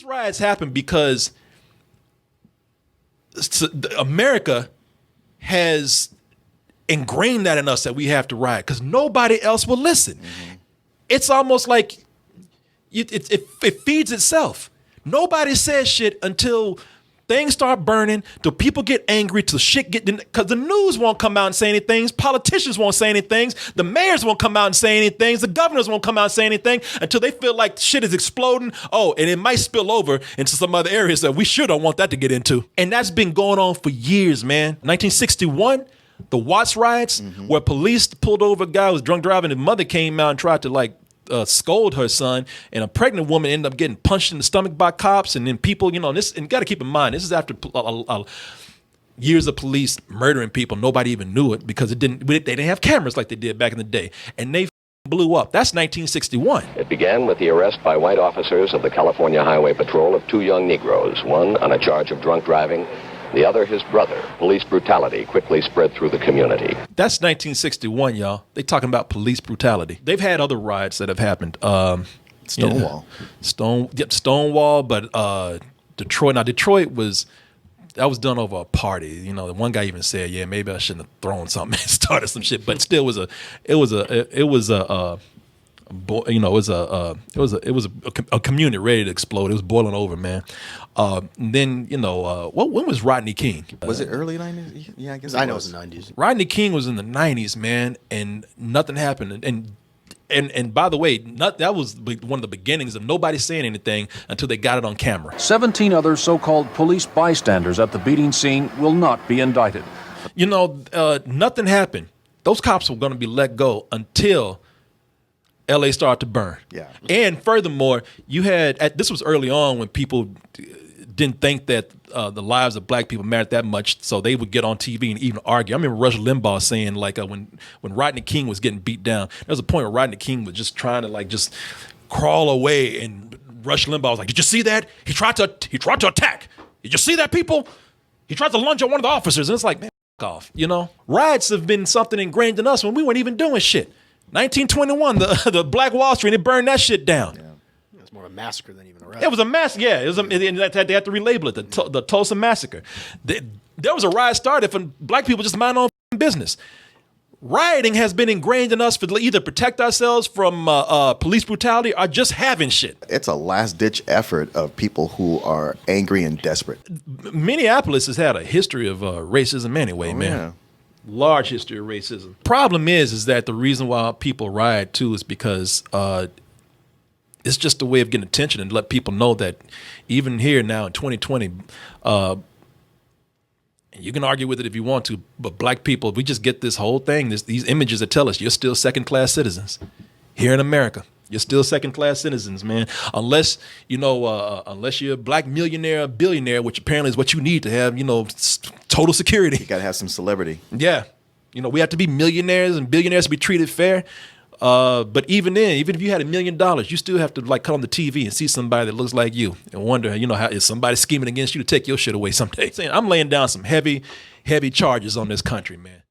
These riots happen because America has ingrained that in us that we have to riot because nobody else will listen. Mm-hmm. It's almost like it feeds itself. Nobody says shit until things start burning, till people get angry, till shit get, because the news won't come out and say anything, politicians won't say anything, the mayors won't come out and say anything, the governors won't come out and say anything until they feel like shit is exploding. Oh, and it might spill over into some other areas that we sure don't want that to get into. And that's been going on for years, man. 1961, the Watts riots, where police pulled over a guy who was drunk driving, and his mother came out and tried to scold her son, and a pregnant woman ended up getting punched in the stomach by cops. And then people, this, and you got to keep in mind, this is after years of police murdering people. Nobody even knew it because they didn't have cameras like they did back in the day, and they blew up. That's 1961. It began with the arrest by white officers of the California Highway Patrol of 2 young Negroes, one on a charge of drunk driving, the other his brother. Police brutality quickly spread through the community. That's 1961, y'all. They talking about police brutality. They've had other riots that have happened. Stonewall. Stonewall, but Detroit. Now, Detroit was done over a party. One guy even said, "Yeah, maybe I shouldn't have thrown something and started some shit." But still, it was a community ready to explode. It was boiling over, man. Then when was Rodney King? Was it early 90s? Yeah, I guess. I know it was the 90s. Rodney King was in the 90s, man, and nothing happened. And by the way, that was one of the beginnings of nobody saying anything until they got it on camera. 17 other so-called police bystanders at the beating scene will not be indicted. Nothing happened. Those cops were going to be let go until LA started to burn. Yeah. And furthermore, this was early on when people didn't think that the lives of black people mattered that much, so they would get on TV and even argue. I remember Rush Limbaugh saying, when Rodney King was getting beat down, there was a point where Rodney King was just trying to just crawl away, and Rush Limbaugh was like, "Did you see that? He tried to attack. Did you see that, people? He tried to lunge at one of the officers." And it's like, man, f*** off. Riots have been something ingrained in us when we weren't even doing shit. 1921, the Black Wall Street, they burned that shit down. Yeah. It was more a massacre than even a riot. It was a massacre, yeah. They had to relabel it, the Tulsa Massacre. There was a riot started for black people just mind their own business. Rioting has been ingrained in us for either protect ourselves from police brutality or just having shit. It's a last-ditch effort of people who are angry and desperate. Minneapolis has had a history of racism anyway, man. Yeah. Large history of racism. Problem is that the reason why people riot too is because it's just a way of getting attention and let people know that even here now in 2020, you can argue with it if you want to, but black people, we just get this whole thing, these images that tell us you're still second-class citizens here in America. You're still second-class citizens, man. Unless you're a black millionaire or billionaire, which apparently is what you need to have, total security. You got to have some celebrity. Yeah. We have to be millionaires and billionaires to be treated fair. But even then, even if you had $1 million, you still have to come on the TV and see somebody that looks like you and wonder, how is somebody scheming against you to take your shit away someday. I'm laying down some heavy, heavy charges on this country, man.